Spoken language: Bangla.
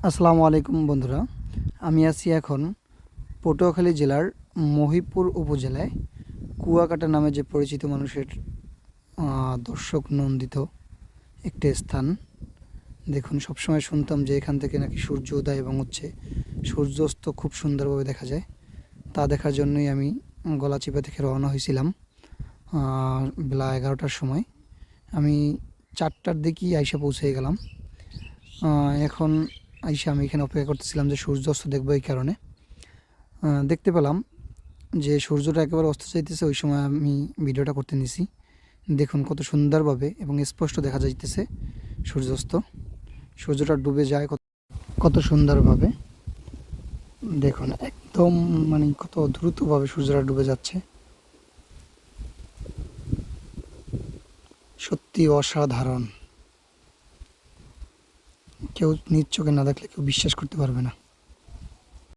আসসালামু আলাইকুম বন্ধুরা। আমি আছি এখন পটুয়াখালী জেলার মহিপুর উপজেলায় কুয়াকাটা নামে যে পরিচিত মানুষের দর্শক নন্দিত একটি স্থান। দেখুন, সবসময় শুনতাম যে এখান থেকে নাকি সূর্য উদয় এবং সূর্যাস্ত খুব সুন্দরভাবে দেখা যায়। তা দেখার জন্যই আমি গলাচিপা থেকে রওনা হয়েছিলাম বেলা 11টার সময়। আমি 4টার দিকেই আইসা পৌঁছে গেলাম। এখন আইসা আমি এখানে অপেক্ষা করতেছিলাম যে সূর্যাস্ত দেখবো। এই কারণে দেখতে পেলাম যে সূর্যটা একেবারে অস্ত যাইতেছে। ওই সময় আমি ভিডিওটা করতে নিছি। দেখুন কত সুন্দরভাবে এবং স্পষ্ট দেখা যাইতেছে সূর্যাস্ত। সূর্যটা ডুবে যায় কত কত সুন্দরভাবে। দেখুন একদম মানে কত দ্রুতভাবে সূর্যটা ডুবে যাচ্ছে। সত্যি অসাধারণ। কেউ নিজ চোখে না দেখলে কেউ বিশ্বাস করতে পারবে না।